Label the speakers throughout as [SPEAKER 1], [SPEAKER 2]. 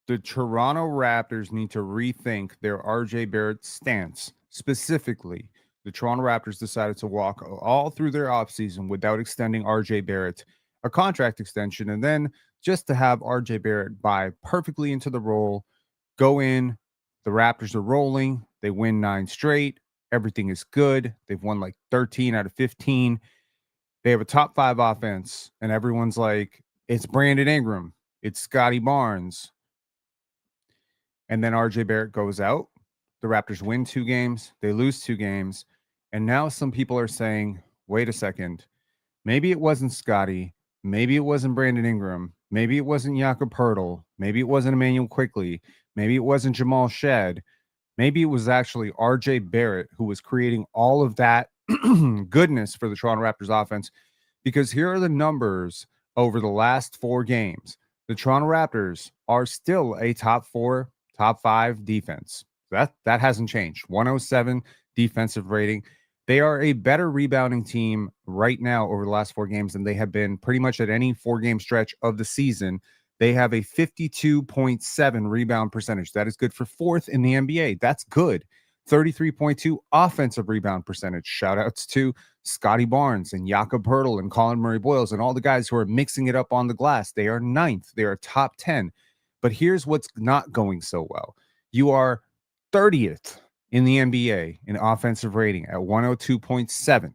[SPEAKER 1] The Toronto Raptors need to rethink their RJ Barrett stance. Specifically, the Toronto Raptors decided to walk all through their offseason without extending RJ Barrett a contract extension, and then just to have RJ Barrett buy perfectly into the role, go in. The Raptors are rolling. They win 9 straight. Everything is good. They've won like 13 out of 15. They have a top 5 offense, and everyone's like, it's Brandon Ingram, it's Scotty Barnes, and then RJ Barrett goes out. The Raptors win 2 games, they lose 2 games, and now some people are saying, wait a second, maybe it wasn't Scotty, maybe it wasn't Brandon Ingram, maybe it wasn't Jakob Poeltl, maybe it wasn't Emmanuel Quickly, maybe it wasn't Jamal Shed, maybe it was actually RJ Barrett who was creating all of that goodness for the Toronto Raptors offense, because here are the numbers over the last 4 games. The Toronto Raptors are still a top 4, top 5 defense. That hasn't changed. 107 defensive rating. They are a better rebounding team right now over the last 4 games than they have been pretty much at any 4-game stretch of the season. They have a 52.7 rebound percentage. That is good for 4th in the NBA. That's good. 33.2 offensive rebound percentage. Shout outs to Scotty Barnes and Jakob Poeltl and Colin Murray-Boyles and all the guys who are mixing it up on the glass. They are 9th. They are top 10. But here's what's not going so well. You are 30th in the NBA in offensive rating at 102.7.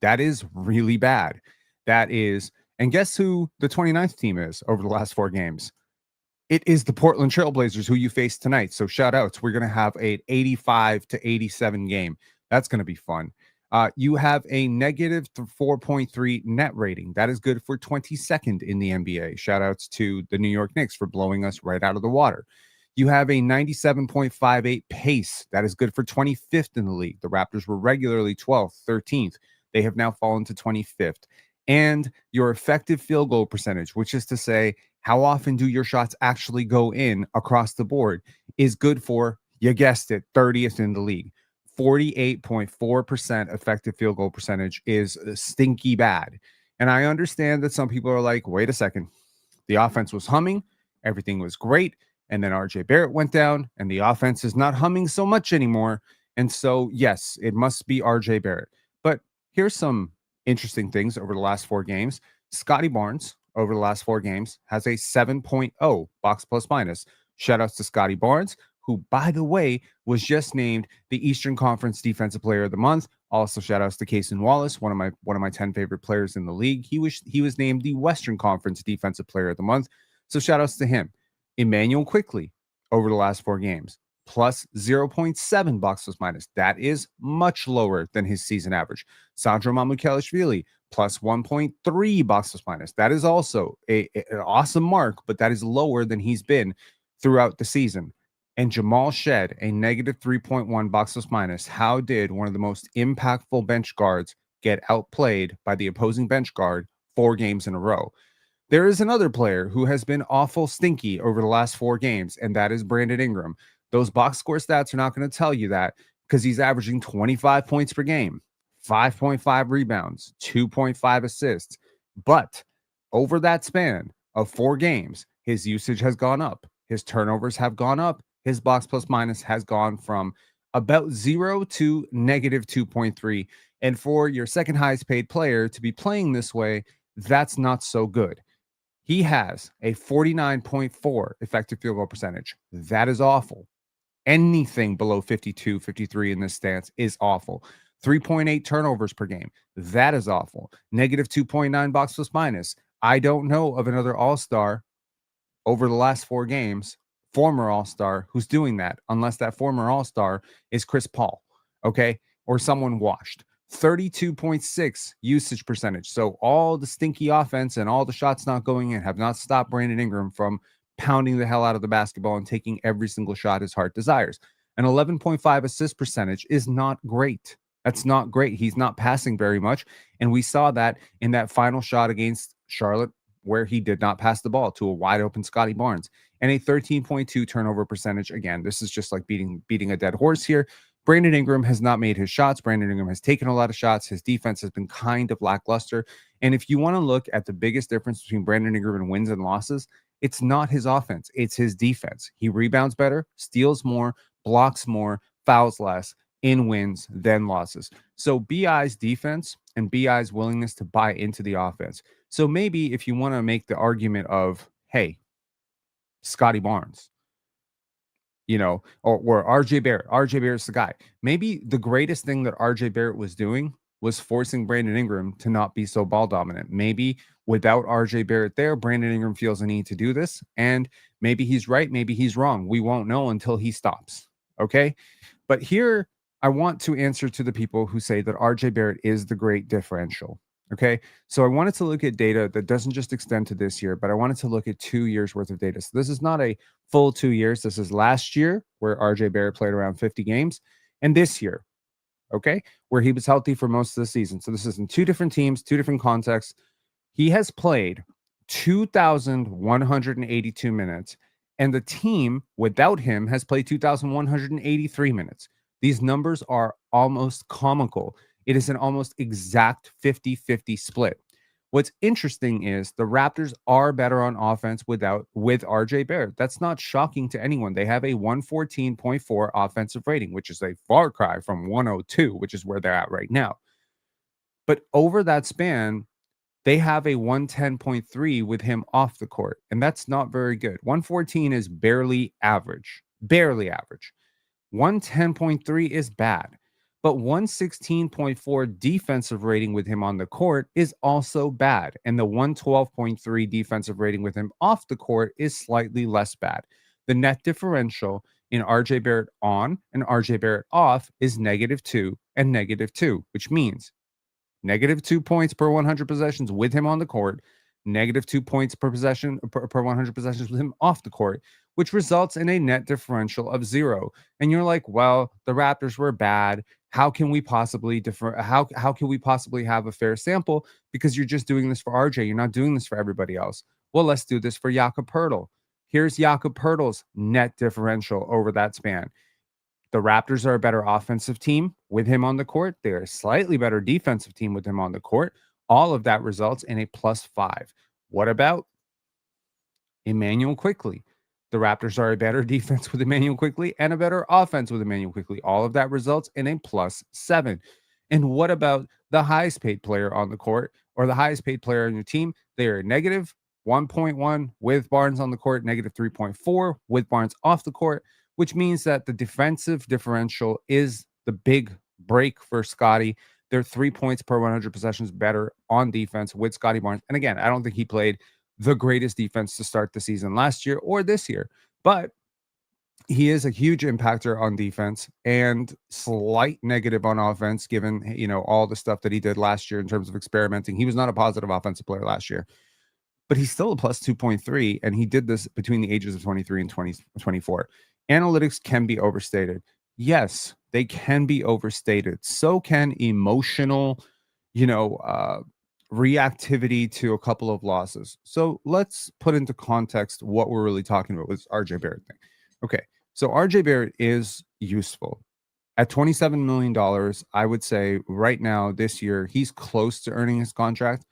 [SPEAKER 1] That is really bad. That is, and guess who the 29th team is over the last 4 games? It is the Portland Trailblazers who you face tonight. So shout outs. We're going to have an 85 to 87 game. That's going to be fun. You have a negative 4.3 net rating. That is good for 22nd in the NBA. Shout outs to the New York Knicks for blowing us right out of the water. You have a 97.58 pace. That is good for 25th in the league. The Raptors were regularly 12th, 13th. They have now fallen to 25th. And your effective field goal percentage, which is to say, how often do your shots actually go in across the board, is good for, you guessed it, 30th in the league. 48.4% effective field goal percentage is stinky bad. And I understand that some people are like, wait a second, the offense was humming, everything was great, and then RJ Barrett went down, and the offense is not humming so much anymore. And so, yes, it must be RJ Barrett. But here's some interesting things over the last 4 games. Scotty Barnes, over the last 4 games, has a 7.0 box plus minus. Shout outs to Scotty Barnes, who, by the way, was just named the Eastern Conference Defensive Player of the Month. Also, shout outs to Cason Wallace, one of my 10 favorite players in the league. He was named the Western Conference Defensive Player of the Month. So shout outs to him. Emmanuel Quickly, over the last 4 games, plus 0.7 box plus minus. That is much lower than his season average. Sandro Mamukelashvili, plus 1.3 box plus minus. That is also an awesome mark, but that is lower than he's been throughout the season. And Jamal Shed, a negative 3.1 box plus minus. How did one of the most impactful bench guards get outplayed by the opposing bench guard 4 games in a row? There is another player who has been awful stinky over the last 4 games, and that is Brandon Ingram. Those box score stats are not going to tell you that, because he's averaging 25 points per game, 5.5 rebounds, 2.5 assists. But over that span of 4 games, his usage has gone up. His turnovers have gone up. His box plus minus has gone from about 0 to negative 2.3. And for your second highest paid player to be playing this way, that's not so good. He has a 49.4 effective field goal percentage. That is awful. Anything below 52, 53 in this stance is awful. 3.8 turnovers per game. That is awful. Negative 2.9 box plus minus. I don't know of another all-star over the last 4 games, former all-star, who's doing that, unless that former all-star is Chris Paul, okay, or someone washed. 32.6 usage percentage. So all the stinky offense and all the shots not going in have not stopped Brandon Ingram from pounding the hell out of the basketball and taking every single shot his heart desires. An 11.5 assist percentage is not great. That's not great. He's not passing very much. And we saw that in that final shot against Charlotte, where he did not pass the ball to a wide open Scotty Barnes. And a 13.2 turnover percentage. Again, this is just like beating a dead horse here. Brandon Ingram has not made his shots. Brandon Ingram has taken a lot of shots. His defense has been kind of lackluster. And if you want to look at the biggest difference between Brandon Ingram and wins and losses, It's not his offense, it's his defense. He rebounds better, steals more, blocks more, fouls less in wins than losses. So BI's defense and BI's willingness to buy into the offense. So maybe if you want to make the argument of, hey, Scotty Barnes, or RJ Barrett. RJ Barrett's the guy. Maybe the greatest thing that RJ Barrett was doing was forcing Brandon Ingram to not be so ball dominant. Maybe without RJ Barrett there, Brandon Ingram feels a need to do this. And maybe he's right. Maybe he's wrong. We won't know until he stops. Okay. But here, I want to answer to the people who say that RJ Barrett is the great differential. Okay. So I wanted to look at data that doesn't just extend to this year, but I wanted to look at 2 years worth of data. So this is not a full 2 years. This is last year where RJ Barrett played around 50 games, and this year, okay, where he was healthy for most of the season. So this is in two different teams, two different contexts. He has played 2,182 minutes, and the team without him has played 2,183 minutes. These numbers are almost comical. It is an almost exact 50-50 split. What's interesting is the Raptors are better on offense with RJ Barrett. That's not shocking to anyone. They have a 114.4 offensive rating, which is a far cry from 102, which is where they're at right now. But over that span, they have a 110.3 with him off the court, and that's not very good. 114 is barely average. 110.3 is bad. But 116.4 defensive rating with him on the court is also bad. And the 112.3 defensive rating with him off the court is slightly less bad. The net differential in RJ Barrett on and RJ Barrett off is -2 and -2, which means -2 points per 100 possessions with him on the court, -2 points per possession per 100 possessions with him off the court, which results in a net differential of 0. And you're like, well, the Raptors were bad. How can we possibly how can we possibly have a fair sample? Because you're just doing this for RJ. You're not doing this for everybody else. Well, let's do this for Jakob Poeltl. Here's Jakob Poeltl's net differential over that span. The Raptors are a better offensive team with him on the court. They're a slightly better defensive team with him on the court. All of that results in a +5. What about Immanuel Quickley? The Raptors are a better defense with Immanuel Quickley and a better offense with Immanuel Quickley. All of that results in a +7. And what about the highest paid player on the court or the highest paid player on your team? They are -1.1 with Barnes on the court, -3.4 with Barnes off the court, which means that the defensive differential is the big break for Scotty. They're 3 points per 100 possessions better on defense with Scotty Barnes. And again, I don't think he played the greatest defense to start the season last year or this year, but he is a huge impactor on defense and slight negative on offense, given, all the stuff that he did last year in terms of experimenting. He was not a positive offensive player last year, but he's still a +2.3, and he did this between the ages of 23 and 24. Analytics can be overstated. Yes, they can be overstated. So can emotional, reactivity to a couple of losses. So let's put into context what we're really talking about with this RJ Barrett thing. Okay, so RJ Barrett is useful. At $27 million, I would say right now, this year, he's close to earning his contract.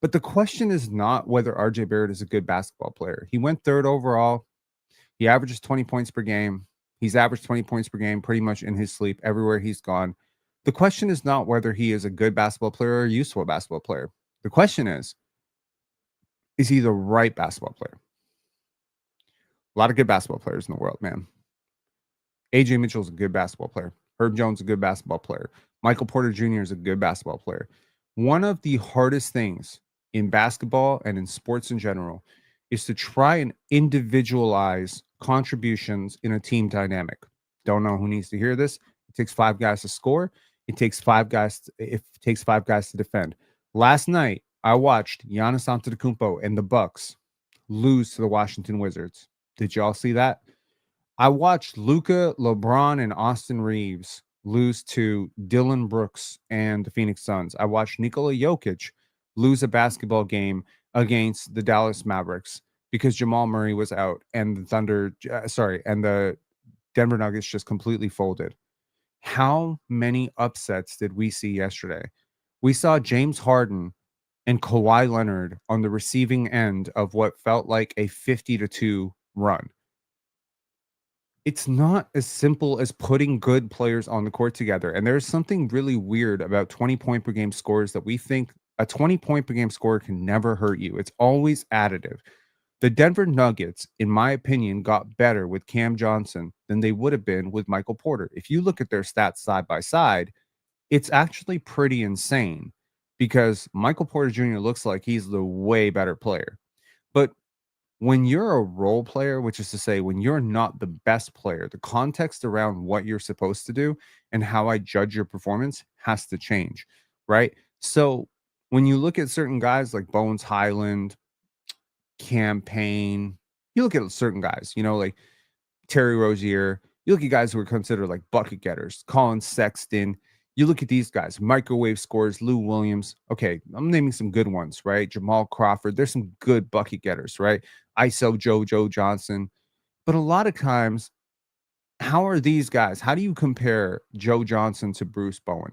[SPEAKER 1] But the question is not whether RJ Barrett is a good basketball player. He went 3rd overall. He averages 20 points per game. He's averaged 20 points per game pretty much in his sleep everywhere he's gone. The question is not whether he is a good basketball player or a useful basketball player. The question is he the right basketball player? A lot of good basketball players in the world, man. AJ Mitchell's a good basketball player. Herb Jones is a good basketball player. Michael Porter Jr. is a good basketball player. One of the hardest things in basketball and in sports in general is to try and individualize contributions in a team dynamic. Don't know who needs to hear this. It takes 5 guys to score. It takes 5 guys to defend. Last night, I watched Giannis Antetokounmpo and the Bucks lose to the Washington Wizards. Did y'all see that? I watched Luka, LeBron, and Austin Reeves lose to Dylan Brooks and the Phoenix Suns. I watched Nikola Jokic lose a basketball game against the Dallas Mavericks because Jamal Murray was out and the Denver Nuggets just completely folded. How many upsets did we see yesterday? We saw James Harden and Kawhi Leonard on the receiving end of what felt like a 50-2 run. It's not as simple as putting good players on the court together. And there's something really weird about 20-point per game scores that we think a 20-point per game score can never hurt you. It's always additive. The Denver Nuggets, in my opinion, got better with Cam Johnson than they would have been with Michael Porter. If you look at their stats side by side, it's actually pretty insane because Michael Porter Jr. looks like he's the way better player. But when you're a role player, which is to say, when you're not the best player, the context around what you're supposed to do and how I judge your performance has to change, right? So when you look at certain guys like Bones Highland, Campaign, you look at certain guys, like Terry Rozier, you look at guys who are considered like bucket getters, Colin Sexton. You look at these guys, microwave scorers, Lou Williams. Okay, I'm naming some good ones, right? Jamal Crawford. There's some good bucket getters, right? ISO Joe Johnson. But a lot of times, how are these guys? How do you compare Joe Johnson to Bruce Bowen?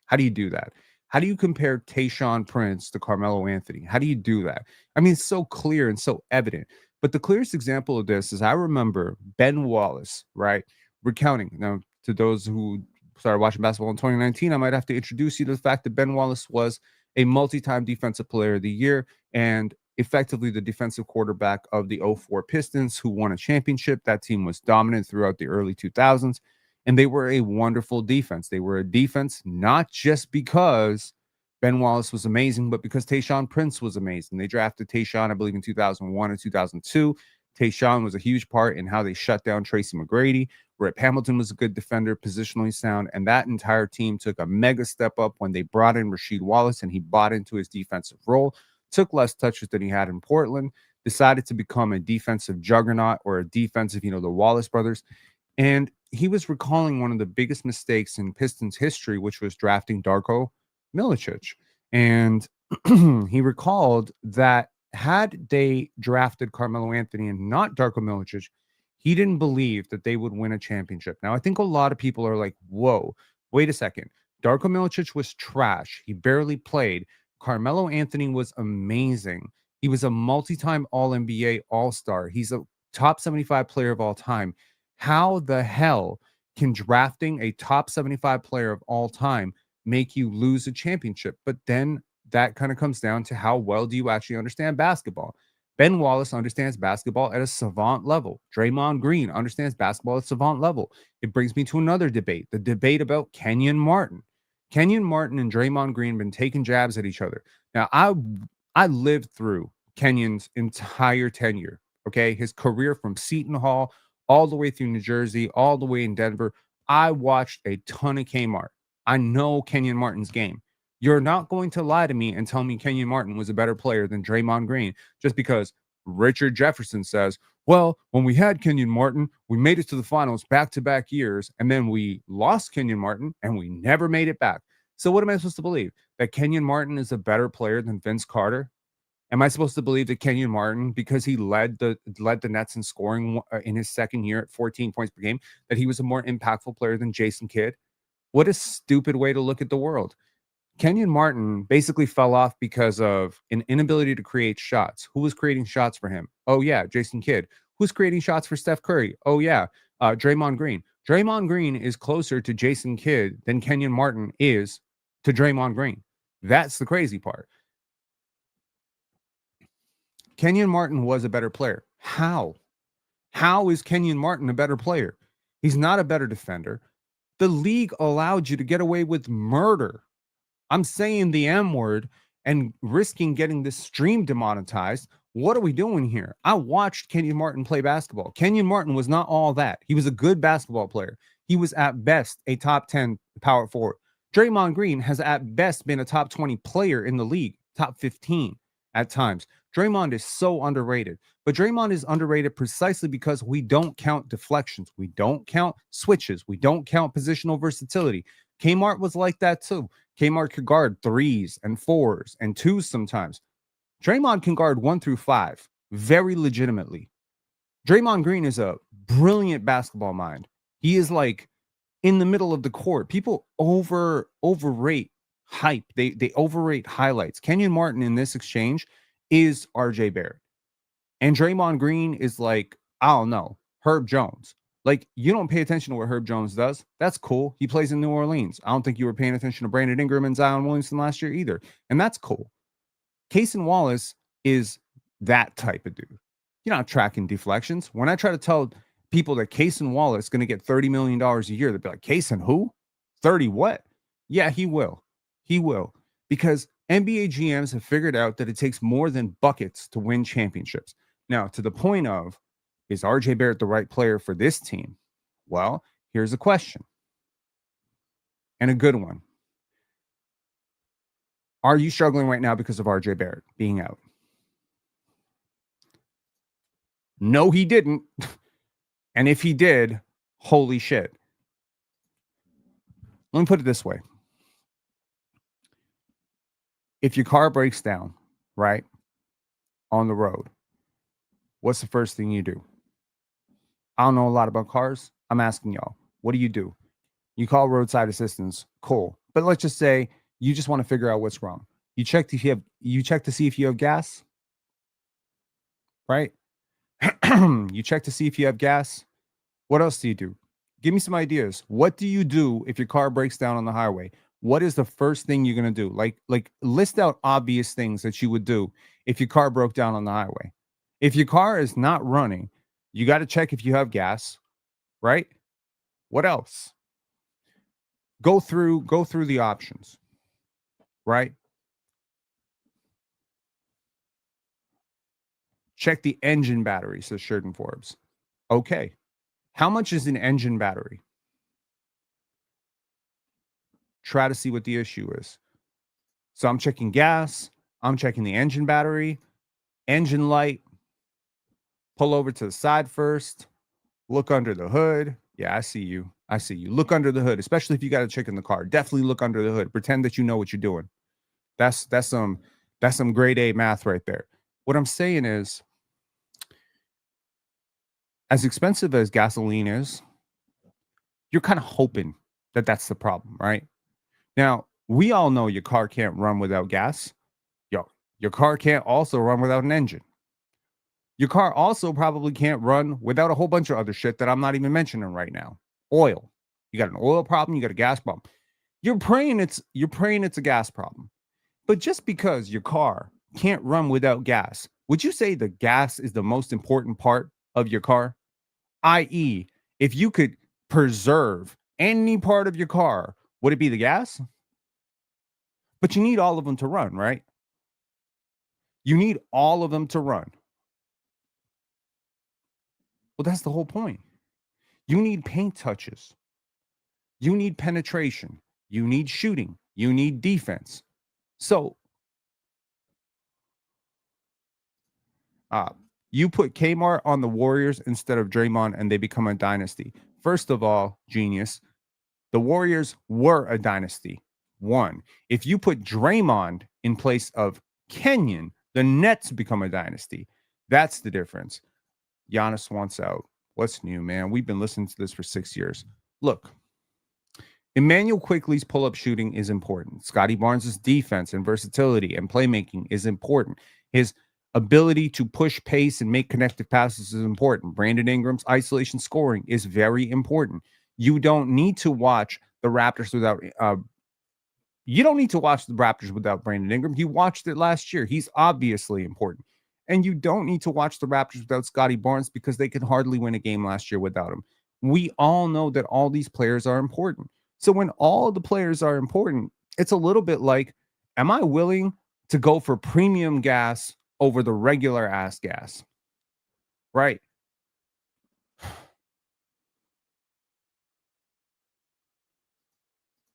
[SPEAKER 1] How do you do that? How do you compare Tayshaun Prince to Carmelo Anthony? How do you do that? I mean, it's so clear and so evident. But the clearest example of this is I remember Ben Wallace, right? Recounting. Now, to those who started watching basketball in 2019, I might have to introduce you to the fact that Ben Wallace was a multi-time defensive player of the year and effectively the defensive quarterback of the '04 Pistons, who won a championship. That team was dominant throughout the early 2000s. And they were a wonderful defense. They were a defense not just because Ben Wallace was amazing, but because Tayshaun Prince was amazing. They drafted Tayshaun, I believe, in 2001 and 2002. Tayshaun was a huge part in how they shut down Tracy McGrady. Rip Hamilton was a good defender, positionally sound, and that entire team took a mega step up when they brought in Rasheed Wallace and he bought into his defensive role, took less touches than he had in Portland, decided to become a defensive juggernaut or a defensive, the Wallace brothers. And he was recalling one of the biggest mistakes in Pistons history, which was drafting Darko Milicic. And he recalled that had they drafted Carmelo Anthony and not Darko Milicic, he didn't believe that they would win a championship. Now, I think a lot of people are like, whoa, wait a second. Darko Milicic was trash. He barely played. Carmelo Anthony was amazing. He was a multi-time All-NBA All-Star. He's a top 75 player of all time. How the hell can drafting a top 75 player of all time make you lose a championship? But then that kind of comes down to how well do you actually understand basketball? Ben Wallace understands basketball at a savant level. Draymond Green understands basketball at a savant level. It brings me to another debate, the debate about Kenyon Martin. Kenyon Martin and Draymond Green have been taking jabs at each other. Now, I lived through Kenyon's entire tenure, okay? His career from Seton Hall all the way through New Jersey, all the way in Denver. I watched a ton of Kmart. I know Kenyon Martin's game. You're not going to lie to me and tell me Kenyon Martin was a better player than Draymond Green just because Richard Jefferson says, well, when we had Kenyon Martin, we made it to the finals back-to-back years, and then we lost Kenyon Martin, and we never made it back. So what am I supposed to believe? That Kenyon Martin is a better player than Vince Carter? Am I supposed to believe that Kenyon Martin, because he led the Nets in scoring in his second year at 14 points per game, that he was a more impactful player than Jason Kidd? What a stupid way to look at the world. Kenyon Martin basically fell off because of an inability to create shots. Who was creating shots for him? Oh, yeah, Jason Kidd. Who's creating shots for Steph Curry? Oh, yeah, Draymond Green. Draymond Green is closer to Jason Kidd than Kenyon Martin is to Draymond Green. That's the crazy part. Kenyon Martin was a better player. How? How is Kenyon Martin a better player? He's not a better defender. The league allowed you to get away with murder. I'm saying the M word and risking getting this stream demonetized. What are we doing here? I watched Kenyon Martin play basketball. Kenyon Martin was not all that. He was a good basketball player. He was at best a top 10 power forward. Draymond Green has at best been a top 20 player in the league, top 15 at times. Draymond is so underrated, but Draymond is underrated precisely because we don't count deflections. We don't count switches. We don't count positional versatility. Kmart was like that too. Kmart could guard 3s and 4s and 2s sometimes. Draymond can guard 1 through 5 very legitimately. Draymond Green is a brilliant basketball mind. He is like in the middle of the court. People overrate hype. They overrate highlights. Kenyon Martin in this exchange is RJ Barrett. And Draymond Green is like, I don't know, Herb Jones. Like, you don't pay attention to what Herb Jones does. That's cool. He plays in New Orleans. I don't think you were paying attention to Brandon Ingram and Zion Williamson last year either. And that's cool. Cason Wallace is that type of dude. You're not tracking deflections. When I try to tell people that Cason Wallace is going to get $30 million a year, they'll be like, Cason who? 30 what? Yeah, he will. He will. Because NBA GMs have figured out that it takes more than buckets to win championships. Now, to the point of, is RJ Barrett the right player for this team? Well, here's a question, and a good one. Are you struggling right now because of RJ Barrett being out? No, he didn't. And if he did, holy shit. Let me put it this way. If your car breaks down, right, on the road, what's the first thing you do? I don't know a lot about cars. I'm asking y'all, what do? You call roadside assistance, cool. But let's just say you just want to figure out what's wrong. You check to see if you have gas, right? You check to see if you have gas. What else do you do? Give me some ideas. What do you do if your car breaks down on the highway? What is the first thing you're going to do? Like list out obvious things that you would do if your car broke down on the highway. If your car is not running, you got to check if you have gas, right? What else? Go through the options, right? Check the engine battery, says Sheridan Forbes. Okay. How much is an engine battery? Try to see what the issue is. So I'm checking gas. I'm checking the engine battery, engine light. Pull over to the side first. Look under the hood. Yeah, I see you. Look under the hood, especially if you got a chick in the car. Definitely look under the hood. Pretend that you know what you're doing. That's some grade A math right there. What I'm saying is, as expensive as gasoline is, you're kind of hoping that that's the problem, right? Now, we all know your car can't run without gas. Your car can't also run without an engine. Your car also probably can't run without a whole bunch of other shit that I'm not even mentioning right now. Oil. You got an oil problem, you got a gas problem. You're praying it's a gas problem. But just because your car can't run without gas, would you say the gas is the most important part of your car? i.e., if you could preserve any part of your car, would it be the gas? But you need all of them to run, right? You need all of them to run. Well, that's the whole point. You need paint touches. You need penetration. You need shooting. You need defense. So, you put Kmart on the Warriors instead of Draymond, and they become a dynasty. First of all, genius, the Warriors were a dynasty. One. If you put Draymond in place of Kenyon, the Nets become a dynasty. That's the difference. Giannis wants out. What's new, man? We've been listening to this for 6 years. Look, Emmanuel Quickley's pull-up shooting is important. Scotty Barnes' defense and versatility and playmaking is important. His ability to push pace and make connective passes is important. Brandon Ingram's isolation scoring is very important. You don't need to watch the Raptors without Brandon Ingram. You watched it last year. He's obviously important. And you don't need to watch the Raptors without Scotty Barnes because they could hardly win a game last year without him. We all know that all these players are important. So when all the players are important, it's a little bit like, am I willing to go for premium gas over the regular ass gas? Right?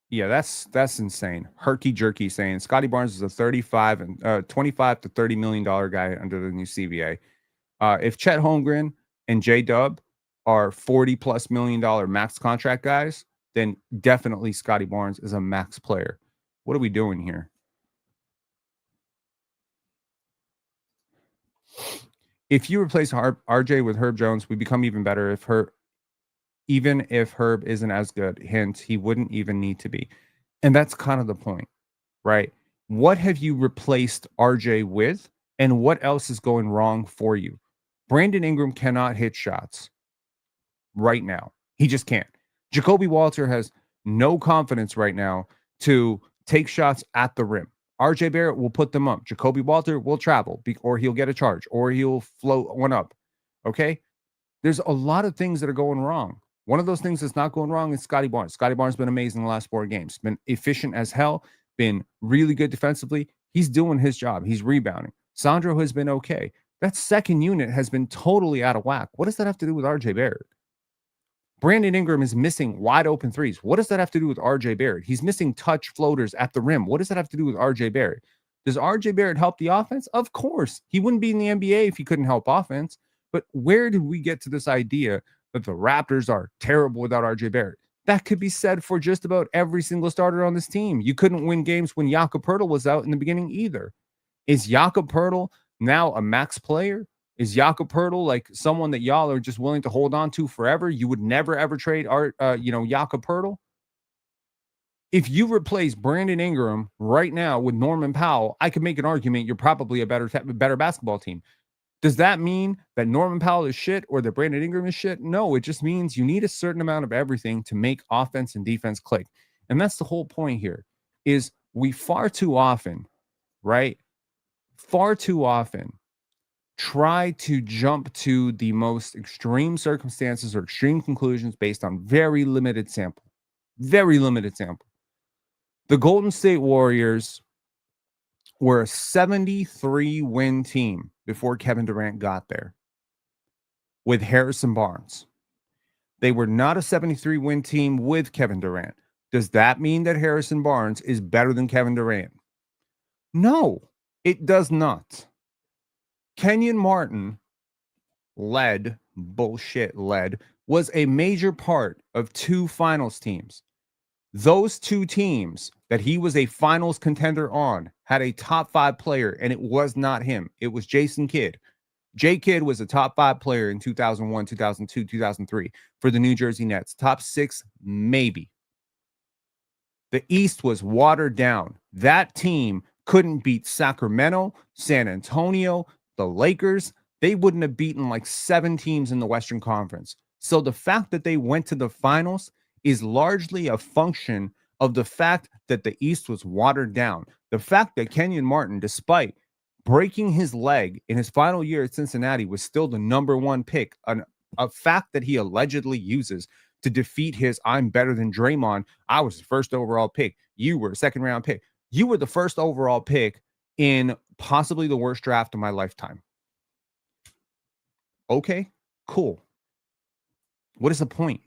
[SPEAKER 1] Yeah, that's insane. Herky Jerky saying Scotty Barnes is a 25 and 25 to $30 million guy under the new CBA. If Chet Holmgren and J Dub are $40+ million max contract guys, then definitely Scotty Barnes is a max player. What are we doing here? If you replace RJ with Herb Jones, we become even better. Even if Herb isn't as good, hint, he wouldn't even need to be. And that's kind of the point. right? What have you replaced RJ with? And what else is going wrong for you? Brandon Ingram cannot hit shots right now. He just can't. Jacoby Walter has no confidence right now to take shots at the rim. RJ Barrett will put them up. Jacoby Walter will travel or he'll get a charge or he'll float one up. Okay. There's a lot of things that are going wrong. One of those things that's not going wrong is Scotty Barnes. Scotty Barnes has been amazing in the last 4 games, been efficient as hell, been really good defensively. He's doing his job. He's rebounding. Sandro has been okay. That second unit has been totally out of whack. What does that have to do with RJ Barrett? Brandon Ingram is missing wide open threes. What does that have to do with RJ Barrett? He's missing touch floaters at the rim. What does that have to do with RJ Barrett? Does RJ Barrett help the offense? Of course. He wouldn't be in the NBA if he couldn't help offense. But where did we get to this idea that the Raptors are terrible without RJ Barrett? That could be said for just about every single starter on this team. You couldn't win games when Jakob Poeltl was out in the beginning either. Is Jakob Poeltl now a max player? Is Jakob Poeltl like someone that y'all are just willing to hold on to forever? You would never ever trade Jakob Poeltl. If you replace Brandon Ingram right now with Norman Powell, I could make an argument you're probably a better basketball team. Does that mean that Norman Powell is shit or that Brandon Ingram is shit? No, it just means you need a certain amount of everything to make offense and defense click. And that's the whole point here is we far too often, right? Far too often try to jump to the most extreme circumstances or extreme conclusions based on very limited sample. Very limited sample. The Golden State Warriors were a 73-win team before Kevin Durant got there with Harrison Barnes. They were not a 73-win team with Kevin Durant. Does that mean that Harrison Barnes is better than Kevin Durant? No, it does not. Kenyon Martin led, was a major part of 2 finals teams. Those 2 teams that he was a finals contender on had a top 5 player, and it was not him. It was Jason Kidd. J. Kidd was a top 5 player in 2001, 2002, 2003 for the New Jersey Nets. Top 6, maybe. The East was watered down. That team couldn't beat Sacramento, San Antonio, the Lakers. They wouldn't have beaten like 7 teams in the Western Conference. So the fact that they went to the finals is largely a function of the fact that the East was watered down. The fact that Kenyon Martin, despite breaking his leg in his final year at Cincinnati, was still the #1 pick, a fact that he allegedly uses to defeat his I'm better than Draymond. I was the first overall pick. You were a second-round pick. You were the first overall pick in possibly the worst draft of my lifetime. Okay, cool. What is the point?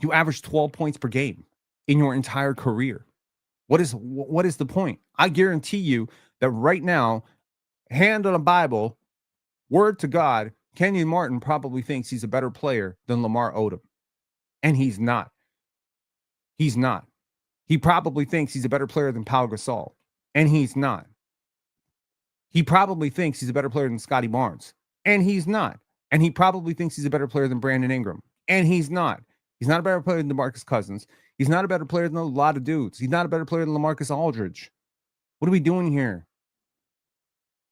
[SPEAKER 1] You average 12 points per game in your entire career. What is the point? I guarantee you that right now, hand on a Bible, word to God, Kenyon Martin probably thinks he's a better player than Lamar Odom. And he's not. He's not. He probably thinks he's a better player than Pau Gasol. And he's not. He probably thinks he's a better player than Scotty Barnes. And he's not. And he probably thinks he's a better player than Brandon Ingram. And he's not. He's not a better player than DeMarcus Cousins. He's not a better player than a lot of dudes. He's not a better player than LaMarcus Aldridge. What are we doing here?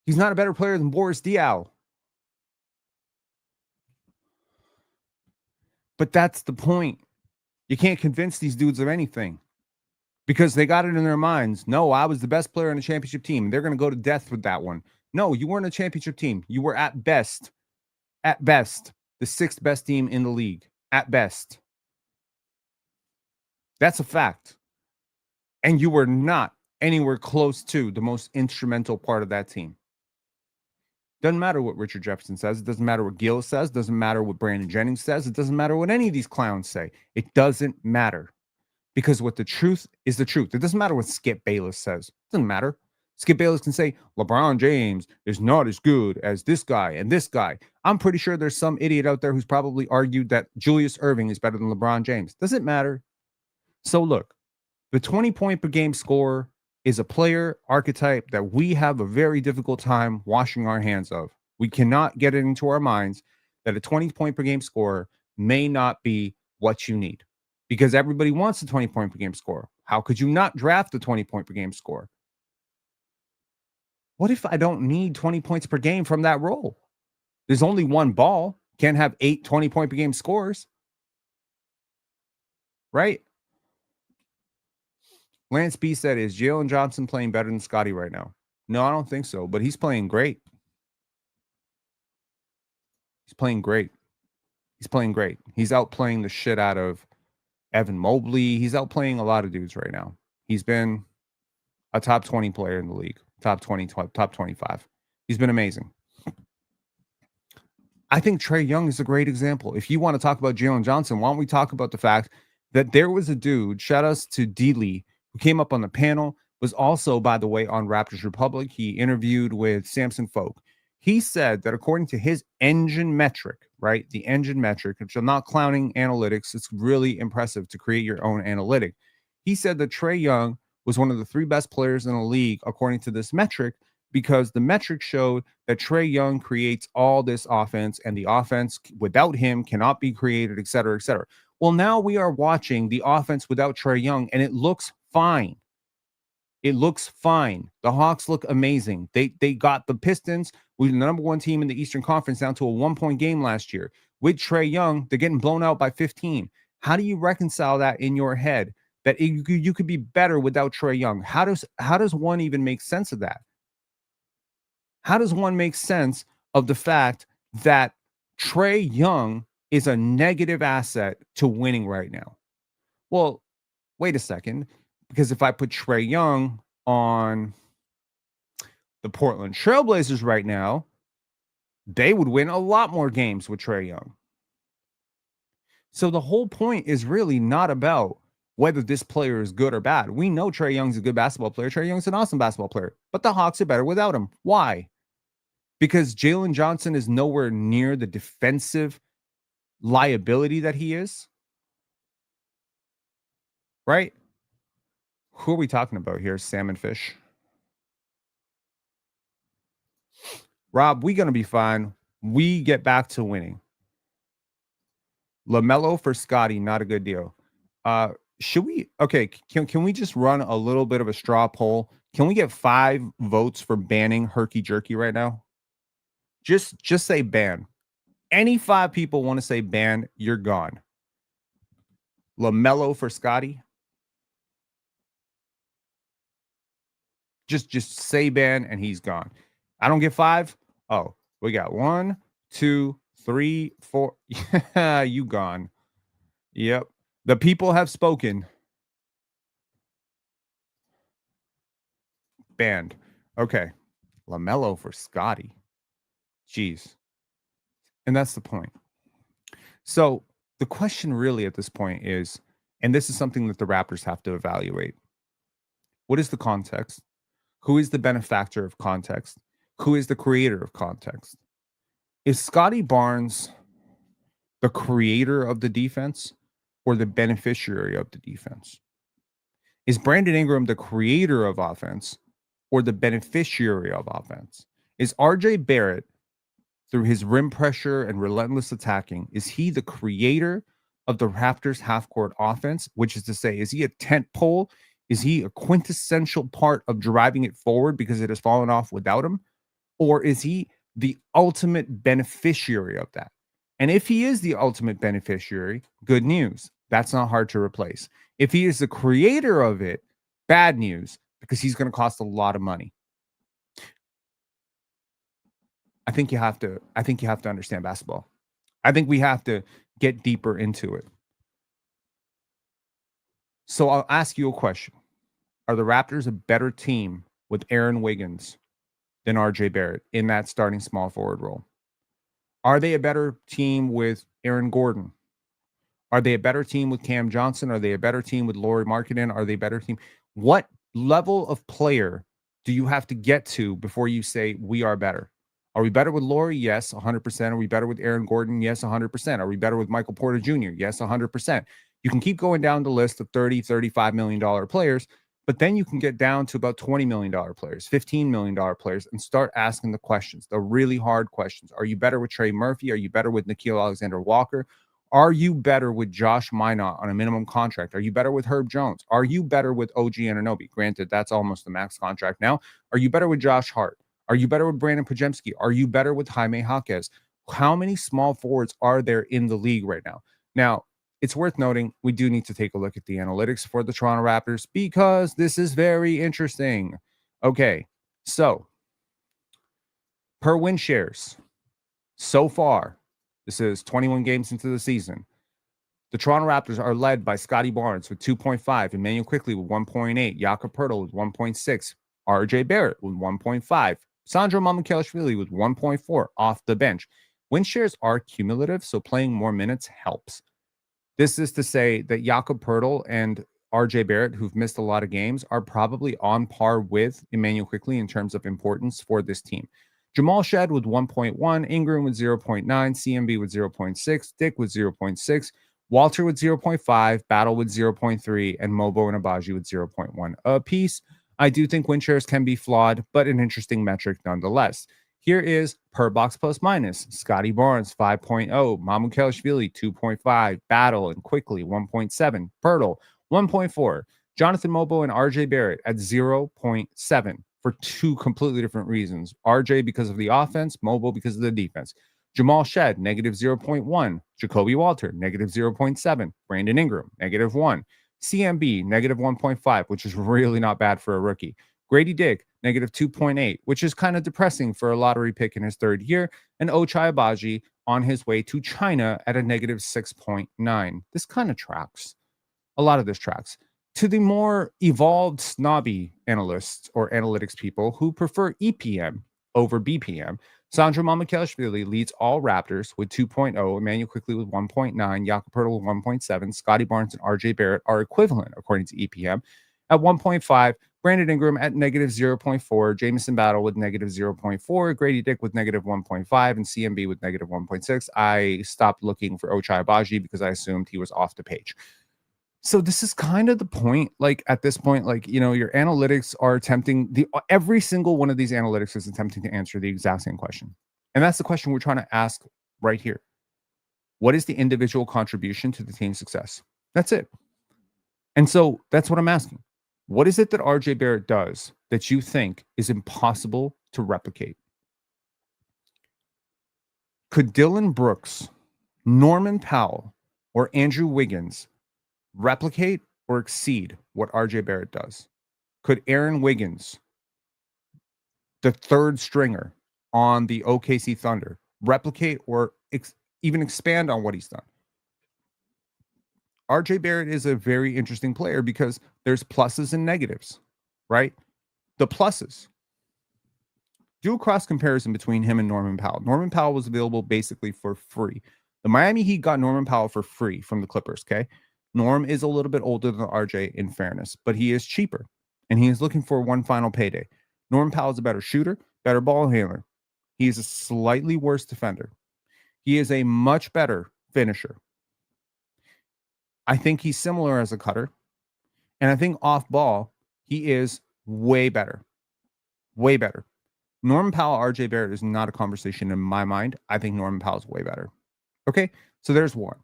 [SPEAKER 1] He's not a better player than Boris Diaw. But that's the point. You can't convince these dudes of anything because they got it in their minds. No, I was the best player on a championship team. They're going to go to death with that one. No, you weren't a championship team. You were at best, the 6th best team in the league. At best. That's a fact. And you were not anywhere close to the most instrumental part of that team. Doesn't matter what Richard Jefferson says. It doesn't matter what Gill says. It doesn't matter what Brandon Jennings says. It doesn't matter what any of these clowns say. It doesn't matter. Because what the truth is the truth. It doesn't matter what Skip Bayless says. It doesn't matter. Skip Bayless can say, LeBron James is not as good as this guy and this guy. I'm pretty sure there's some idiot out there who's probably argued that Julius Erving is better than LeBron James. Does it matter? So look, the 20-point per game scorer is a player archetype that we have a very difficult time washing our hands of. We cannot get it into our minds that a 20-point per game scorer may not be what you need. because everybody wants a 20-point per game score. How could you not draft a 20-point per game score? What if I don't need 20 points per game from that role? There's only one ball. Can't have 8 20-point per game scores. Right? Lance B said, is Jalen Johnson playing better than Scotty right now? No, I don't think so, but he's playing great. He's playing great. He's playing great. He's outplaying the shit out of Evan Mobley. He's outplaying a lot of dudes right now. He's been a top 20 player in the league, top 20, top 25. He's been amazing. I think Trae Young is a great example. If you want to talk about Jalen Johnson, why don't we talk about the fact that there was a dude, shout outs to D-Lee, who came up on the panel, was also, by the way, on Raptors Republic. He interviewed with Samson Folk. He said that according to his engine metric, right, the engine metric, which I'm not clowning analytics, it's really impressive to create your own analytic. He said that Trae Young was one of the 3 best players in the league, according to this metric, because the metric showed that Trae Young creates all this offense, and the offense without him cannot be created, et cetera, et cetera. Well, now we are watching the offense without Trae Young, and it looks fine. It looks fine. The Hawks look amazing. They got the Pistons, who were the number 1 team in the Eastern Conference, down to a 1-point game last year. With Trae Young, they're getting blown out by 15. How do you reconcile that in your head, that you could be better without Trae Young? How does one even make sense of that? How does one make sense of the fact that Trae Young is a negative asset to winning right now? Well, wait a second, because if I put Trae Young on the Portland Trailblazers right now, they would win a lot more games with Trae Young. So the whole point is really not about whether this player is good or bad. We know Trae Young's a good basketball player. Trae Young's an awesome basketball player, but the Hawks are better without him. Why? Because Jalen Johnson is nowhere near the defensive liability that he is. Right? Who are we talking about here? Salmon fish. Rob, we going to be fine. We get back to winning. LaMelo for Scotty, not a good deal. Should we? Okay, can we just run a little bit of a straw poll? Can we get 5 votes for banning herky jerky right now? Just say ban. Any 5 people want to say ban, you're gone. LaMelo for Scotty. Just say ban and he's gone. I don't get 5. Oh, we got 1, 2, 3, 4. You gone. Yep. The people have spoken. Banned. Okay. LaMelo for Scotty. Jeez. And that's the point. So the question really at this point is, and this is something that the Raptors have to evaluate. What is the context? Who is the benefactor of context? Who is the creator of context? Is Scotty Barnes the creator of the defense or the beneficiary of the defense? Is Brandon Ingram the creator of offense or the beneficiary of offense? Is RJ Barrett, through his rim pressure and relentless attacking, is he the creator of the Raptors half-court offense? Which is to say, is he a tent pole? Is he a quintessential part of driving it forward because it has fallen off without him? Or is he the ultimate beneficiary of that? And if he is the ultimate beneficiary, good news. That's not hard to replace. If he is the creator of it, bad news, because he's going to cost a lot of money. I think you have to understand basketball. I think we have to get deeper into it. So I'll ask you a question. Are the Raptors a better team with Aaron Wiggins than RJ Barrett in that starting small forward role? Are they a better team with Aaron Gordon? Are they a better team with Cam Johnson? Are they a better team with Lauri Markkanen? Are they a better team? What level of player do you have to get to before you say we are better? Are we better with Lauri? Yes, 100%. Are we better with Aaron Gordon? Yes, 100%. Are we better with Michael Porter Jr.? Yes, 100%. You can keep going down the list of $30, $35 million players, but then you can get down to about $20 million players, $15 million players, and start asking the questions, the really hard questions. Are you better with Trey Murphy? Are you better with Nickeil Alexander-Walker? Are you better with Josh Minot on a minimum contract? Are you better with Herb Jones? Are you better with OG Anunoby? Granted, that's almost the max contract now. Are you better with Josh Hart? Are you better with Brandon Pajemski? Are you better with Jaime Jaquez? How many small forwards are there in the league right now? Now, it's worth noting we do need to take a look at the analytics for the Toronto Raptors because this is very interesting. Okay, so per win shares so far, this is 21 games into the season. The Toronto Raptors are led by Scotty Barnes with 2.5, Emmanuel Quickley with 1.8, Jakob Poeltl with 1.6, RJ Barrett with 1.5, Sandro Mamukelashvili with 1.4 off the bench. Win shares are cumulative, so playing more minutes helps. This is to say that Jakob Poeltl and RJ Barrett, who've missed a lot of games, are probably on par with Emmanuel Quickley in terms of importance for this team. Jamal Shed with 1.1, Ingram with 0.9, CMB with 0.6, Dick with 0.6, Walter with 0.5, Battle with 0.3, and Mobo and Abaji with 0.1 apiece. I do think win shares can be flawed, but an interesting metric nonetheless. Here is per box plus minus. Scotty Barnes, 5.0. Mamukelashvili, 2.5. Battle and Quickly, 1.7. Poeltl, 1.4. Jonathan Mobo and RJ Barrett at 0.7 for two completely different reasons. RJ because of the offense, Mobo because of the defense. Jamal Shed, negative 0.1. Jacoby Walter, negative 0.7. Brandon Ingram, negative 1. CMB, negative 1.5, which is really not bad for a rookie. Grady Dick, negative 2.8, which is kind of depressing for a lottery pick in his third year. And Ochai Abaji on his way to China at a negative 6.9. This kind of tracks. A lot of this tracks. To the more evolved snobby analysts or analytics people who prefer EPM over BPM, Sandro Mamukelashvili leads all Raptors with 2.0, Emmanuel Quickley with 1.9, Jakob Poeltl with 1.7, Scotty Barnes and RJ Barrett are equivalent according to EPM at 1.5, Brandon Ingram at negative 0.4, Jamison Battle with negative 0.4, Grady Dick with negative 1.5, and CMB with negative 1.6. I stopped looking for Ochai Abaji because I assumed he was off the page. So this is kind of the point, like at this point, like, you know, your analytics are attempting every single one of these analytics is attempting to answer the exact same question. And that's the question we're trying to ask right here. What is the individual contribution to the team's success? That's it. And so that's what I'm asking. What is it that RJ Barrett does that you think is impossible to replicate? Could Dylan Brooks, Norman Powell, or Andrew Wiggins replicate or exceed what RJ Barrett does? Could Aaron Wiggins, the third stringer on the OKC Thunder, replicate or even expand on what he's done? RJ Barrett is a very interesting player because there's pluses and negatives, right? The pluses. Do a cross comparison between him and Norman Powell. Norman Powell was available basically for free. The Miami Heat got Norman Powell for free from the Clippers, okay? Norm is a little bit older than RJ in fairness, but he is cheaper, and he is looking for one final payday. Norman Powell is a better shooter, better ball handler. He is a slightly worse defender. He is a much better finisher. I think he's similar as a cutter, and I think off ball, he is way better. Way better. Norman Powell, RJ Barrett is not a conversation in my mind. I think Norman Powell is way better. Okay, so there's one.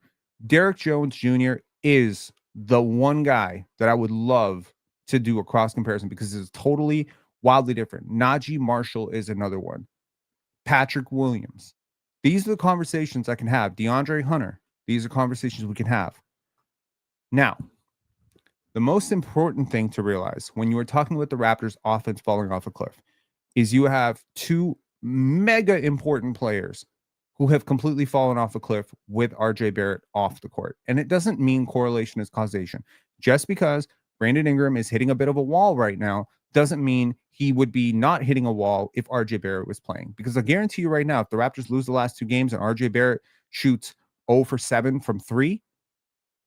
[SPEAKER 1] Derek Jones Jr. is the one guy that I would love to do a cross comparison because it's totally wildly different. Najee Marshall is another one. Patrick Williams. These are the conversations I can have. DeAndre Hunter. These are conversations we can have. Now, the most important thing to realize when you are talking about the Raptors offense falling off a cliff is you have two mega important players who have completely fallen off a cliff with RJ Barrett off the court. And it doesn't mean correlation is causation. Just because Brandon Ingram is hitting a bit of a wall right now doesn't mean he would be not hitting a wall if RJ Barrett was playing. Because I guarantee you right now, if the Raptors lose the last two games and RJ Barrett shoots 0 for 7 from 3,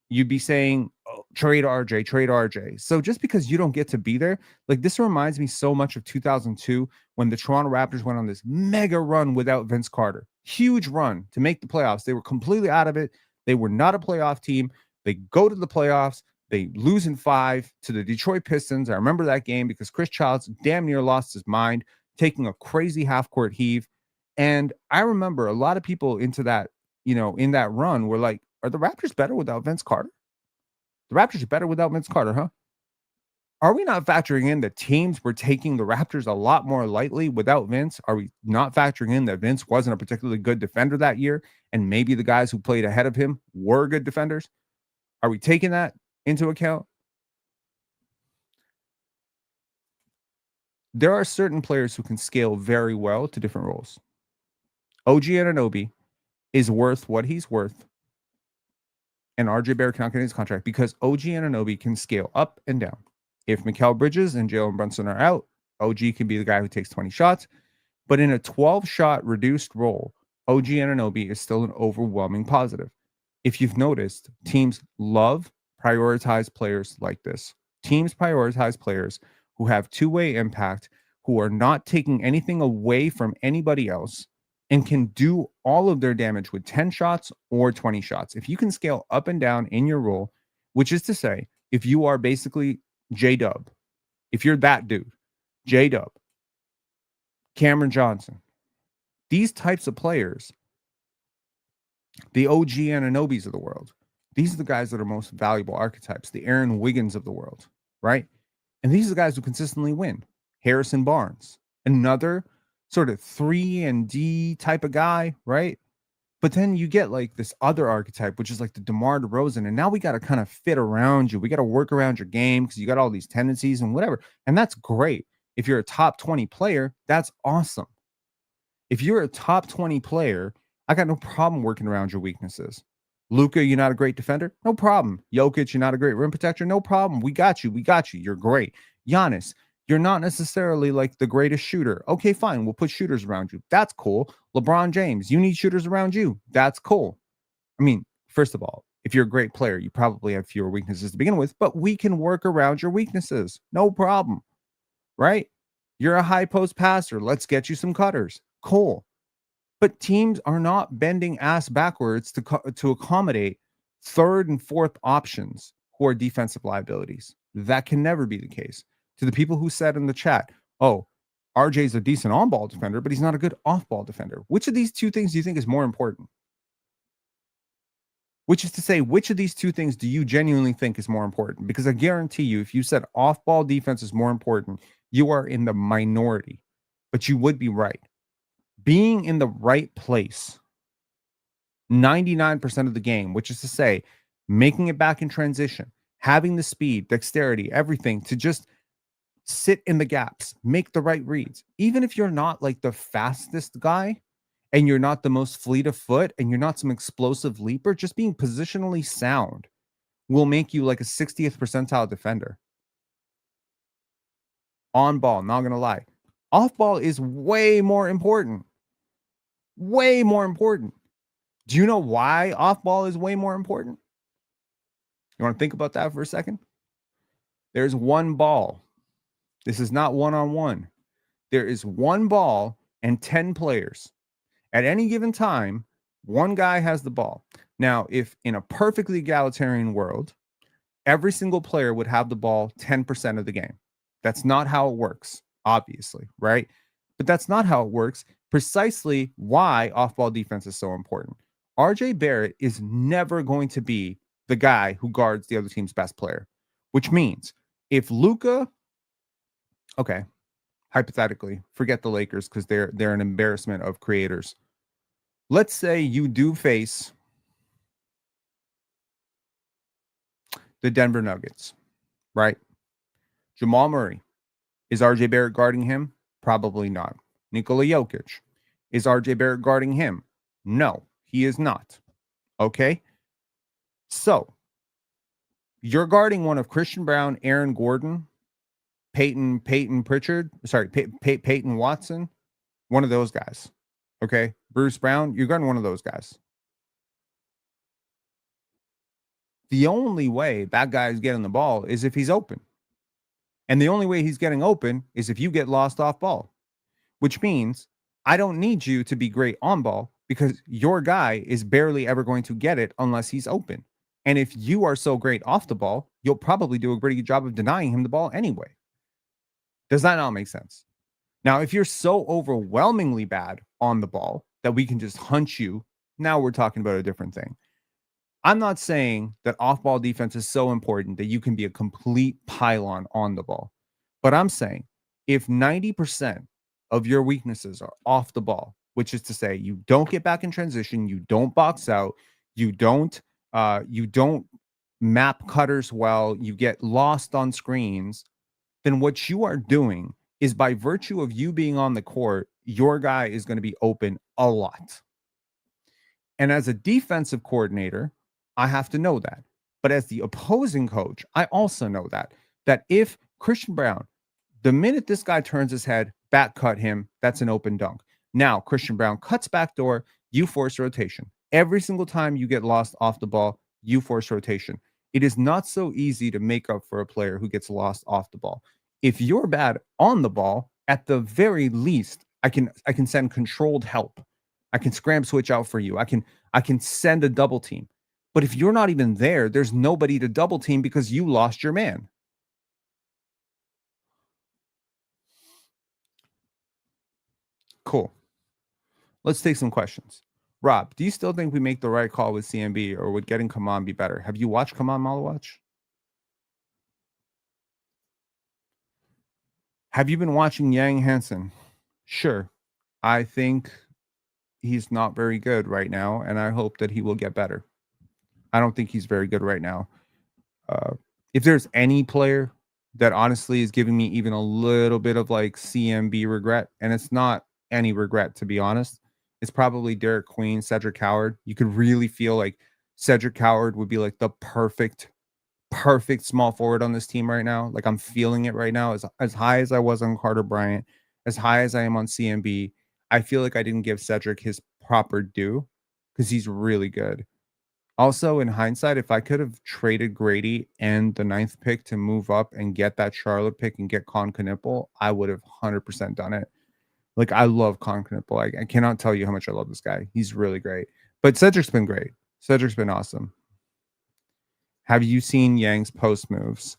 [SPEAKER 1] you'd be saying, oh, trade RJ. So just because you don't get to be there, like this reminds me so much of 2002 when the Toronto Raptors went on this mega run without Vince Carter. Huge run to make the playoffs. They were completely out of it. They were not a playoff team. They go to the playoffs. They lose in 5 to the Detroit Pistons. I remember that game because Chris Childs damn near lost his mind, taking a crazy half-court heave. And I remember a lot of people into that, you know, in that run were like, Are the Raptors better without Vince Carter? The Raptors are better without Vince Carter, huh? Are we not factoring in that teams were taking the Raptors a lot more lightly without Vince? Are we not factoring in that Vince wasn't a particularly good defender that year, and maybe the guys who played ahead of him were good defenders? Are we taking that into account? There are certain players who can scale very well to different roles. OG Anunoby is worth what he's worth, and RJ Barrett cannot get his contract because OG Anunoby can scale up and down. If Mikal Bridges and Jalen Brunson are out, OG can be the guy who takes 20 shots. But in a 12-shot reduced role, OG Anunoby is still an overwhelming positive. If you've noticed, teams prioritize players like this. Teams prioritize players who have two-way impact, who are not taking anything away from anybody else, and can do all of their damage with 10 shots or 20 shots. If you can scale up and down in your role, which is to say, if you are basically J-Dub, if you're that dude, J-Dub, Cameron Johnson, these types of players, the OG Anunobys of the world, these are the guys that are most valuable archetypes, the Aaron Wiggins of the world, right? And these are the guys who consistently win. Harrison Barnes, another sort of 3-and-D type of guy, right? But then you get like this other archetype, which is like the DeMar DeRozan. And now we got to kind of fit around you. We got to work around your game because you got all these tendencies and whatever. And that's great. If you're a top 20 player, that's awesome. If you're a top 20 player, I got no problem working around your weaknesses. Luka, you're not a great defender? No problem. Jokic, you're not a great rim protector? No problem. We got you. We got you. You're great. Giannis, you're not necessarily like the greatest shooter. Okay, fine. We'll put shooters around you. That's cool. LeBron James, you need shooters around you. That's cool. I mean, first of all, if you're a great player, you probably have fewer weaknesses to begin with, but we can work around your weaknesses. No problem. Right? You're a high post passer. Let's get you some cutters. Cool. But teams are not bending ass backwards to accommodate third and fourth options who are defensive liabilities. That can never be the case. To the people who said in the chat, oh, RJ's a decent on-ball defender, but he's not a good off-ball defender. Which of these two things do you think is more important? Which is to say, which of these two things do you genuinely think is more important? Because I guarantee you, if you said off-ball defense is more important, you are in the minority. But you would be right. Being in the right place 99% of the game, which is to say, making it back in transition, having the speed, dexterity, everything to just sit in the gaps, make the right reads. Even if you're not like the fastest guy and you're not the most fleet of foot and you're not some explosive leaper, just being positionally sound will make you like a 60th percentile defender. On ball, not going to lie. Off ball is way more important. Way more important. Do you know why off ball is way more important? You want to think about that for a second? There's one ball. This is not one-on-one. There is one ball and 10 players. At any given time, one guy has the ball. Now, if in a perfectly egalitarian world, every single player would have the ball 10% of the game. That's not how it works, obviously, right? But that's not how it works. Precisely why off-ball defense is so important. RJ Barrett is never going to be the guy who guards the other team's best player, which means if Luka, okay, hypothetically, forget the Lakers because they're an embarrassment of creators. Let's say you do face the Denver Nuggets, right? Jamal Murray. Is RJ Barrett guarding him? Probably not. Nikola Jokic. Is RJ Barrett guarding him? No, he is not. Okay? So, you're guarding one of Christian Brown, Aaron Gordon, Peyton Pritchard, Peyton Watson, one of those guys. Okay? Bruce Brown, you're guarding one of those guys. The only way that guy is getting the ball is if he's open. And the only way he's getting open is if you get lost off ball, which means I don't need you to be great on ball because your guy is barely ever going to get it unless he's open. And if you are so great off the ball, you'll probably do a pretty good job of denying him the ball anyway. Does that not make sense? Now, if you're so overwhelmingly bad on the ball that we can just hunch you, now we're talking about a different thing. I'm not saying that off-ball defense is so important that you can be a complete pylon on the ball. But I'm saying if 90% of your weaknesses are off the ball, which is to say you don't get back in transition, you don't box out, you don't map cutters well, you get lost on screens, then what you are doing is by virtue of you being on the court, your guy is going to be open a lot. And as a defensive coordinator, I have to know that. But as the opposing coach, I also know that if Christian Brown, the minute this guy turns his head, back cut him, that's an open dunk. Now, Christian Brown cuts back door, you force rotation. Every single time you get lost off the ball, you force rotation. It is not so easy to make up for a player who gets lost off the ball. If you're bad on the ball, at the very least, I can send controlled help. I can scram switch out for you. I can send a double team. But if you're not even there, there's nobody to double team because you lost your man. Cool. Let's take some questions. Rob, do you still think we make the right call with CMB, or would getting Kaman be better? Have you watched Kaman Malawatch? Have you been watching Yang Hansen? Sure. I think he's not very good right now, and I hope that he will get better. I don't think he's very good right now. Uh, if there's any player that honestly is giving me even a little bit of like CMB regret, and it's not any regret to be honest, it's probably Derek Queen, Cedric Howard. You could really feel like Cedric Howard would be like the perfect small forward on this team right now. Like I'm feeling it right now. As high as I was on Carter Bryant, as high as I am on CMB, I feel like I didn't give Cedric his proper due because he's really good. Also, in hindsight, if I could have traded Grady and the ninth pick to move up and get that Charlotte pick and get Con Knipple, I would have 100% done it. Like, I love Con Knipple. I cannot tell you how much I love this guy. He's really great. But Cedric's been great. Cedric's been awesome. Have you seen Yang's post moves?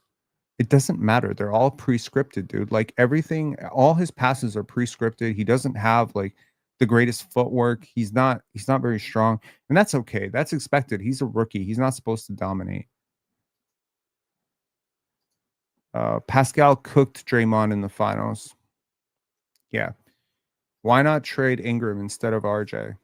[SPEAKER 1] It doesn't matter. They're all pre-scripted, dude. Like everything, all his passes are pre-scripted. He doesn't have like the greatest footwork. He's not very strong. And that's okay. That's expected. He's a rookie. He's not supposed to dominate. Pascal cooked Draymond in the finals. Yeah. Why not trade Ingram instead of RJ?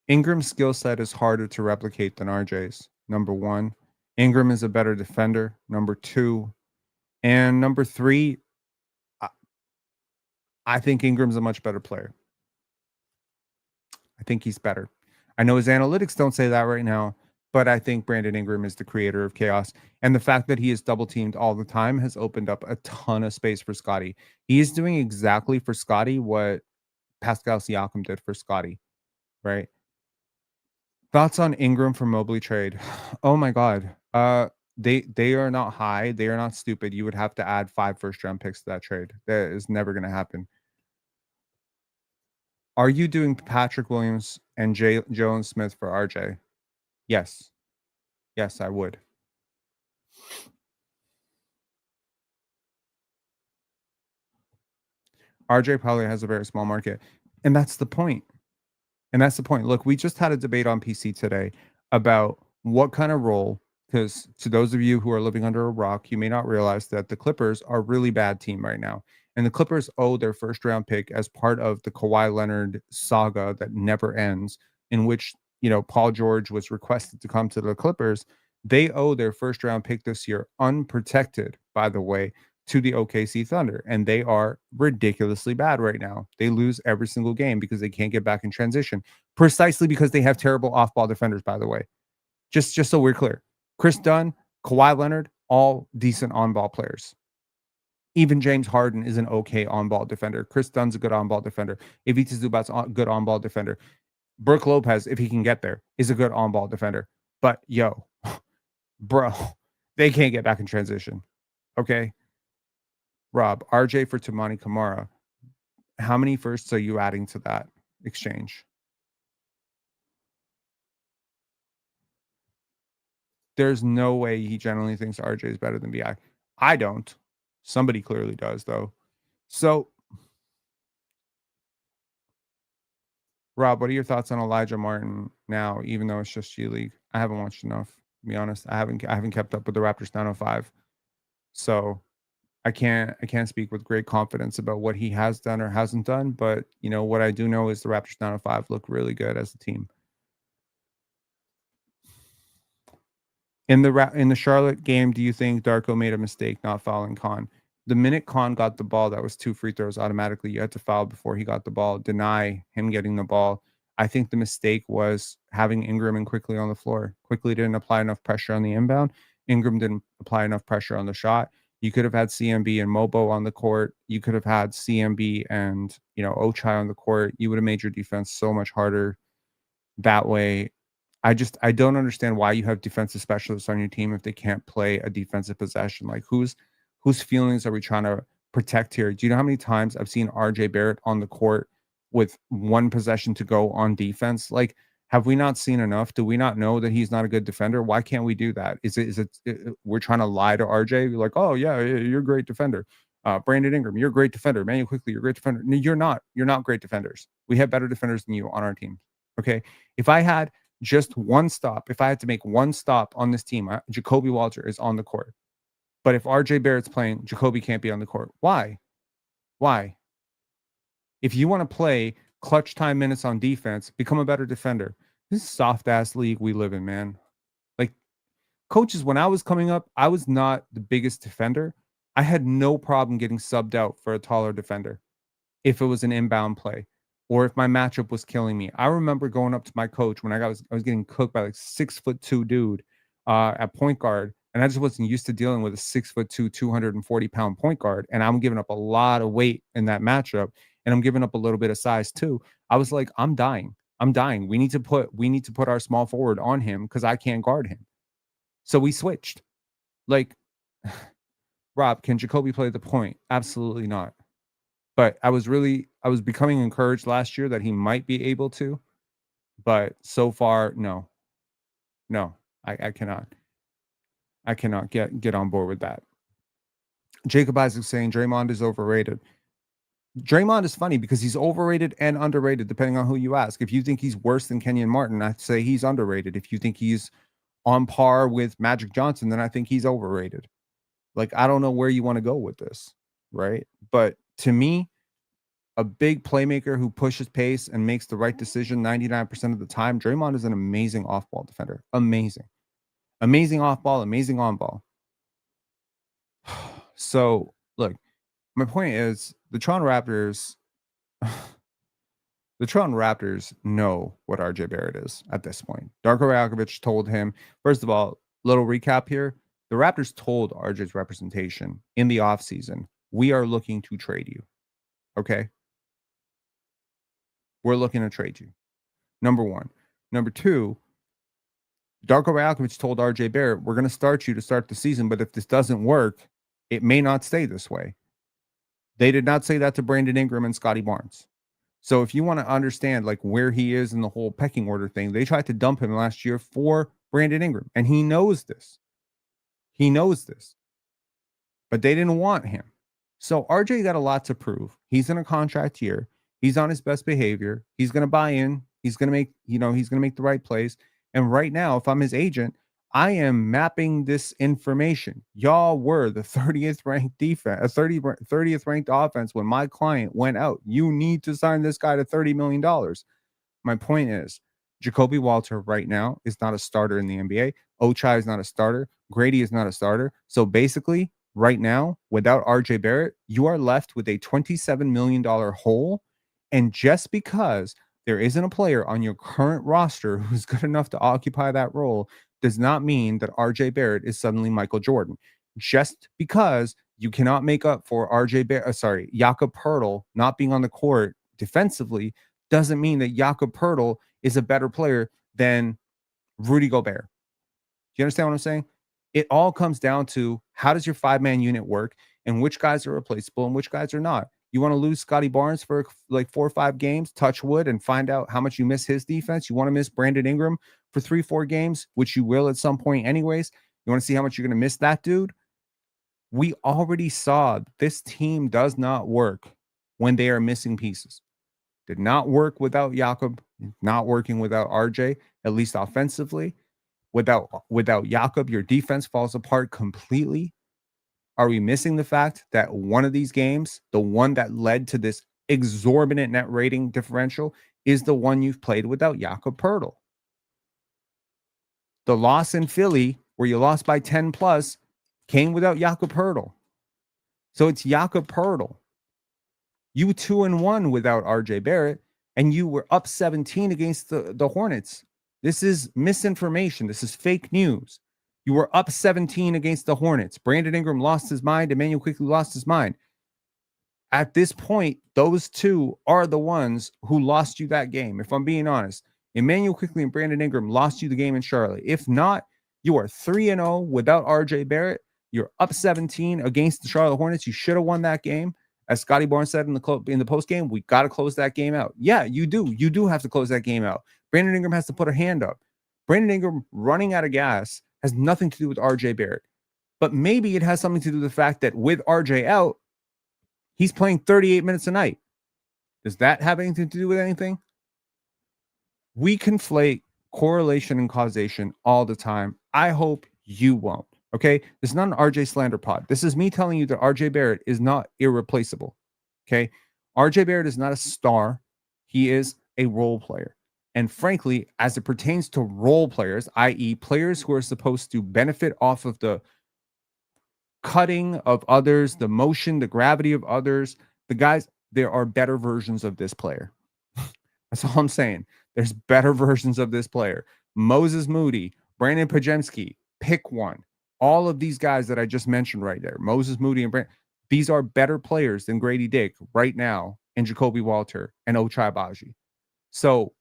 [SPEAKER 1] Ingram's skill set is harder to replicate than RJ's. Number one, Ingram is a better defender. Number two, and number three, I, I think Ingram's a much better player. I think he's better. I know his analytics don't say that right now, but I think Brandon Ingram is the creator of chaos. And the fact that he is double teamed all the time has opened up a ton of space for Scotty. He is doing exactly for Scotty what Pascal Siakam did for Scotty, right? Thoughts on Ingram for Mobley trade? Oh my god. They are not high. They are not stupid. You would have to add 5 first round picks to that trade. That is never going to happen. Are you doing Patrick Williams and Jones Smith for RJ? Yes. Yes, I would. RJ probably has a very small market. And that's the point. And that's the point. Look, we just had a debate on PC today about what kind of role, because to those of you who are living under a rock, you may not realize that the Clippers are a really bad team right now. And the Clippers owe their first round pick as part of the Kawhi Leonard saga that never ends, in which, Paul George was requested to come to the Clippers. They owe their first round pick this year, unprotected, by the way, to the OKC Thunder, and they are ridiculously bad right now. They lose every single game because they can't get back in transition, precisely because they have terrible off-ball defenders, by the way. Just so we're clear. Chris Dunn, Kawhi Leonard, all decent on-ball players. Even James Harden is an okay on-ball defender. Chris Dunn's a good on-ball defender. Ivica Zubac's a good on-ball defender. Brooke Lopez, if he can get there, is a good on-ball defender. But bro, they can't get back in transition. Okay? Rob, RJ for Tamani Kamara. How many firsts are you adding to that exchange? There's no way he generally thinks RJ is better than BI. I don't. Somebody clearly does, though. So Rob, what are your thoughts on Elijah Martin now, even though it's just G League? I haven't watched enough, to be honest. I haven't kept up with the Raptors 905. So I can't speak with great confidence about what he has done or hasn't done. But what I do know is the Raptors 905 look really good as a team. In the Charlotte game, do you think Darko made a mistake not fouling Khan? The minute Khan got the ball, that was 2 free throws automatically. You had to foul before he got the ball, deny him getting the ball. I think the mistake was having Ingram and Quickly on the floor. Quickly didn't apply enough pressure on the inbound. Ingram didn't apply enough pressure on the shot. You could have had CMB and Mobo on the court. You could have had CMB and Ochai on the court. You would have made your defense so much harder that way. I don't understand why you have defensive specialists on your team if they can't play a defensive possession. Like whose feelings are we trying to protect here? Do you know how many times I've seen RJ Barrett on the court with one possession to go on defense? Like, have we not seen enough? Do we not know that he's not a good defender? Why can't we do that? Is it we're trying to lie to RJ? You're like, oh yeah, you're a great defender. Brandon Ingram, you're a great defender. Manuel Quickly, you're a great defender. No, you're not. You're not great defenders. We have better defenders than you on our team. Okay. If I had just one stop, if I had to make one stop on this team, Jacoby Walter is on the court. But if RJ Barrett's playing, Jacoby can't be on the court. Why? Why? If you want to play clutch time minutes on defense, become a better defender. This is soft ass league we live in, man. Like coaches, when I was coming up, I was not the biggest defender. I had no problem getting subbed out for a taller defender if it was an inbound play or if my matchup was killing me. I remember going up to my coach when I was getting cooked by like 6'2" dude at point guard, and I just wasn't used to dealing with a 6'2", 240-pound point guard, and I'm giving up a lot of weight in that matchup, and I'm giving up a little bit of size too. I was like, I'm dying. I'm dying. We need to put our small forward on him because I can't guard him. So we switched. Like, Rob, can Jacoby play the point? Absolutely not. But I was becoming encouraged last year that he might be able to, but so far, no. I cannot get on board with that. Jacob Isaac saying Draymond is overrated. Draymond is funny because he's overrated and underrated depending on who you ask. If you think he's worse than Kenyon Martin, I'd say he's underrated. If you think he's on par with Magic Johnson, then I think he's overrated. Like, I don't know where you want to go with this, right? But to me, a big playmaker who pushes pace and makes the right decision 99% of the time, Draymond is an amazing off-ball defender. Amazing. Amazing off-ball, amazing on-ball. So, look, my point is the Toronto Raptors know what RJ Barrett is at this point. Darko Rakovic told him, first of all, little recap here. The Raptors told RJ's representation in the offseason, we are looking to trade you. Okay? We're looking to trade you. Number one. Number two, Darko Rakovic told RJ Barrett, we're going to start you to start the season, but if this doesn't work, it may not stay this way. They did not say that to Brandon Ingram and Scotty Barnes. So if you want to understand like where he is in the whole pecking order thing, they tried to dump him last year for Brandon Ingram, and he knows this. He knows this. But they didn't want him. So RJ got a lot to prove. He's in a contract year. He's on his best behavior. He's going to buy in. He's going to make, he's going to make the right plays. And right now, if I'm his agent, I am mapping this information. Y'all were the 30th ranked defense, 30th ranked offense when my client went out. You need to sign this guy to $30 million. My point is, Jacoby Walter right now is not a starter in the NBA. Ochai is not a starter. Grady is not a starter. So basically, right now, without RJ Barrett, you are left with a $27 million hole. And just because there isn't a player on your current roster who's good enough to occupy that role does not mean that RJ Barrett is suddenly Michael Jordan. Just because you cannot make up for Jakob Poeltl not being on the court defensively doesn't mean that Jakob Poeltl is a better player than Rudy Gobert. Do you understand what I'm saying? It all comes down to how does your five-man unit work and which guys are replaceable and which guys are not. You want to lose Scotty Barnes for like 4 or 5 games, touch wood, and find out how much you miss his defense. You want to miss Brandon Ingram for 3-4 games, which you will at some point anyways. You want to see how much you're going to miss that dude? We already saw this team does not work when they are missing pieces. Did not work without Jakob, not working without RJ, at least offensively. Without Jakob, your defense falls apart completely. Are we missing the fact that one of these games, the one that led to this exorbitant net rating differential, is the one you've played without Jakob Poeltl? The loss in Philly, where you lost by 10 plus, came without Jakob Poeltl. So it's Jakob Poeltl. You 2-1 without RJ Barrett, and you were up 17 against the Hornets. This is misinformation. This is fake news. You were up 17 against the Hornets. Brandon Ingram lost his mind. Immanuel quickly lost his mind. At this point, those two are the ones who lost you that game. If I'm being honest, Immanuel quickly and Brandon Ingram lost you the game in Charlotte. If not, you are 3-0 without RJ Barrett. You're up 17 against the Charlotte Hornets. You should have won that game. As Scotty Barnes said in the post game, we got to close that game out. Yeah, you do. You do have to close that game out. Brandon Ingram has to put a hand up. Brandon Ingram running out of gas has nothing to do with RJ Barrett. But maybe it has something to do with the fact that with RJ out, he's playing 38 minutes a night. Does that have anything to do with anything? We conflate correlation and causation all the time. I hope you won't. Okay, this is not an RJ slander pod. This is me telling you that RJ Barrett is not irreplaceable. Okay, RJ Barrett is not a star. He is a role player. And frankly, as it pertains to role players, i.e., players who are supposed to benefit off of the cutting of others, the motion, the gravity of others, the guys, there are better versions of this player. That's all I'm saying. There's better versions of this player. Moses Moody, Brandon Pajemski, pick one. All of these guys that I just mentioned right there, Moses Moody and Brandon, these are better players than Grady Dick right now and Jacoby Walter and Ochai Agbaji. So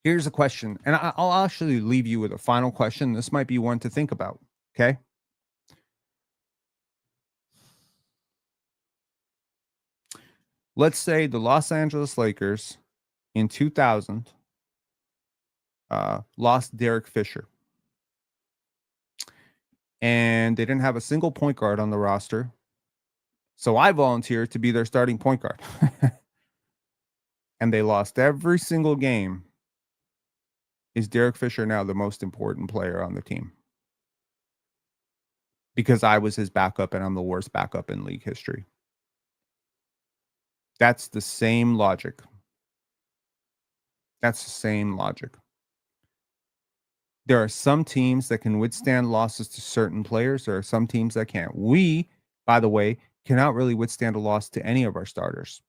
[SPEAKER 1] here's a question, and I'll actually leave you with a final question. This might be one to think about, okay? Let's say the Los Angeles Lakers in 2000 lost Derek Fisher. And they didn't have a single point guard on the roster. So I volunteered to be their starting point guard. And they lost every single game. Is Derek Fisher now the most important player on the team? Because I was his backup and I'm the worst backup in league history. That's the same logic. That's the same logic. There are some teams that can withstand losses to certain players. There are some teams that can't. We, by the way, cannot really withstand a loss to any of our starters.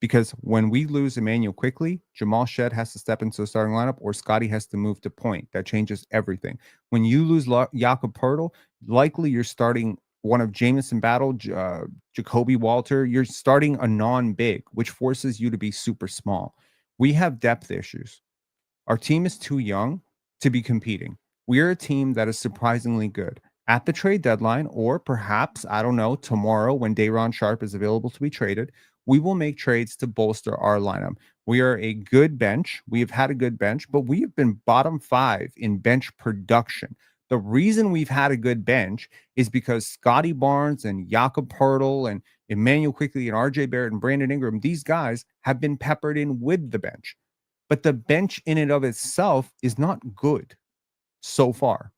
[SPEAKER 1] Because when we lose Immanuel quickly, Jamal Shed has to step into the starting lineup or Scotty has to move to point. That changes everything. When you lose Jakob Poeltl, likely you're starting one of Jamison Battle, Jacoby Walter. You're starting a non-big, which forces you to be super small. We have depth issues. Our team is too young to be competing. We're a team that is surprisingly good. At the trade deadline, or perhaps, I don't know, tomorrow when Day'Ron Sharpe is available to be traded, we will make trades to bolster our lineup. We are a good bench. We have had a good bench, but we have been bottom 5 in bench production. The reason we've had a good bench is because Scotty Barnes and Jakob Poeltl and Immanuel Quickley and RJ Barrett and Brandon Ingram, these guys have been peppered in with the bench. But the bench in and of itself is not good so far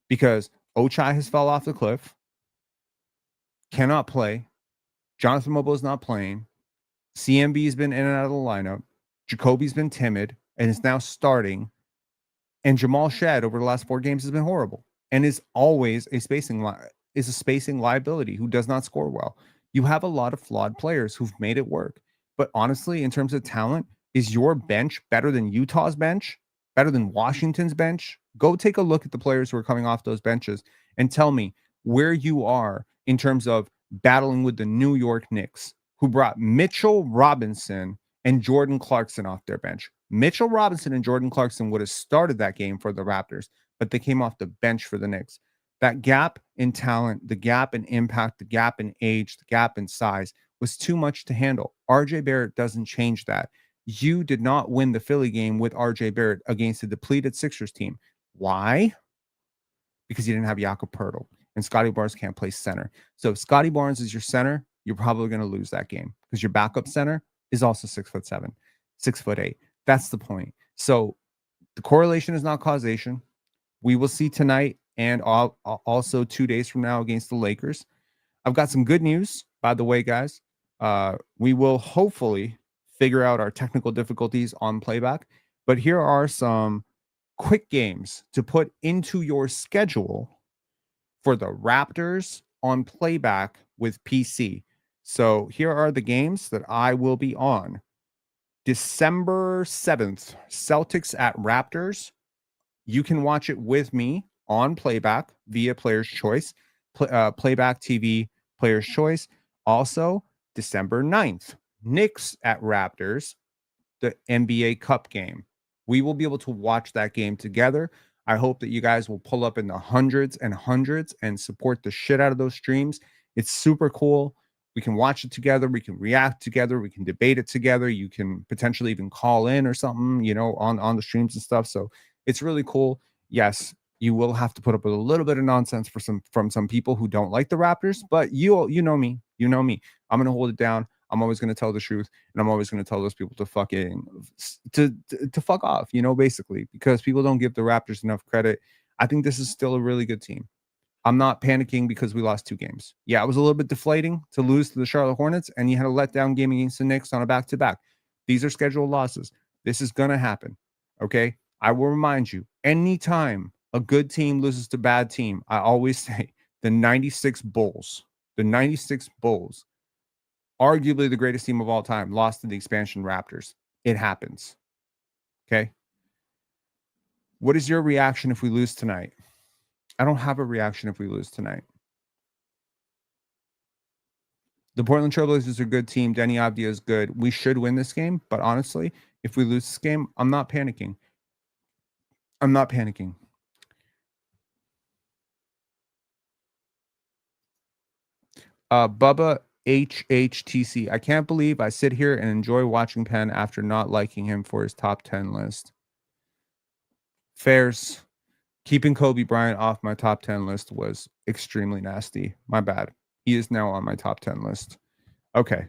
[SPEAKER 1] because Ochai has fell off the cliff, cannot play. Jonathan Mobile is not playing. CMB has been in and out of the lineup. Jacoby's been timid and is now starting. And Jamal Shed over the last 4 games has been horrible and is always a spacing liability who does not score well. You have a lot of flawed players who've made it work. But honestly, in terms of talent, is your bench better than Utah's bench? Better than Washington's bench? Go take a look at the players who are coming off those benches and tell me where you are in terms of battling with the New York Knicks, who brought Mitchell Robinson and Jordan Clarkson off their bench. Mitchell Robinson and Jordan Clarkson would have started that game for the Raptors, but they came off the bench for the Knicks. That gap in talent, the gap in impact, the gap in age, the gap in size was too much to handle. RJ Barrett doesn't change that. You did not win the Philly game with RJ Barrett against a depleted Sixers team. Why? Because you didn't have Jakob Poeltl, and Scotty Barnes can't play center. So if Scotty Barnes is your center, you're probably going to lose that game because your backup center is also 6'7", 6'8". That's the point. So the correlation is not causation. We will see tonight and also 2 days from now against the Lakers. I've got some good news, by the way, guys. We will hopefully figure out our technical difficulties on playback, but here are some quick games to put into your schedule for the Raptors on playback with PC. So here are the games that I will be on. December 7th, Celtics at Raptors. You can watch it with me on playback via Player's Choice, Playback TV, Player's Choice. Also, December 9th, Knicks at Raptors, the NBA Cup game. We will be able to watch that game together. I hope that you guys will pull up in the hundreds and support the shit out of those streams. It's super cool. We can watch it together. We can react together. We can debate it together. You can potentially even call in or something, you know, on the streams and stuff. So it's really cool. Yes, you will have to put up with a little bit of nonsense from some people who don't like the Raptors, but you know me. You know me. I'm going to hold it down. I'm always going to tell the truth, and I'm always going to tell those people to fuck off, you know, basically, because people don't give the Raptors enough credit. I think this is still a really good team. I'm not panicking because we lost 2 games. Yeah, it was a little bit deflating to lose to the Charlotte Hornets, and you had a letdown game against the Knicks on a back-to-back. These are scheduled losses. This is going to happen, okay? I will remind you, anytime a good team loses to a bad team, I always say the 96 Bulls, arguably the greatest team of all time, lost to the expansion Raptors. It happens, okay? What is your reaction if we lose tonight? I don't have a reaction if we lose tonight. The Portland Trailblazers are a good team. Denny Avdia is good. We should win this game, but honestly, if we lose this game, I'm not panicking. I'm not panicking. Bubba HHTC. I can't believe I sit here and enjoy watching Penn after not liking him for his top 10 list. Fairs. Keeping Kobe Bryant off my top 10 list was extremely nasty. My bad. He is now on my top 10 list. Okay.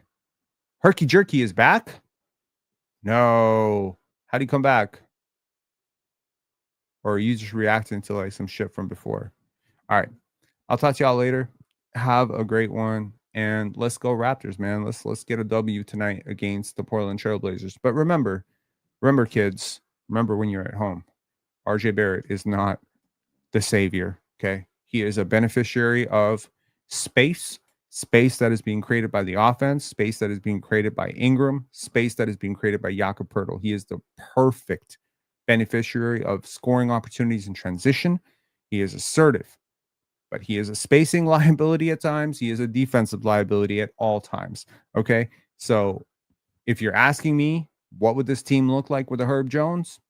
[SPEAKER 1] Herky Jerky is back? No. How'd he come back? Or are you just reacting to like some shit from before? All right. I'll talk to y'all later. Have a great one. And let's go Raptors, man. Let's get a W tonight against the Portland Trailblazers. But remember, kids, remember when you're at home, RJ Barrett is not the savior, okay? He is a beneficiary of space that is being created by the offense, space that is being created by Ingram, space that is being created by Jakob Poeltl. He is the perfect beneficiary of scoring opportunities in transition. He is assertive, but he is a spacing liability at times. He is a defensive liability at all times, okay? So if you're asking me, what would this team look like with a Herb Jones?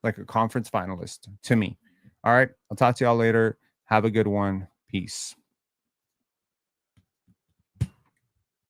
[SPEAKER 1] Like a conference finalist to me. All right. I'll talk to y'all later. Have a good one. Peace.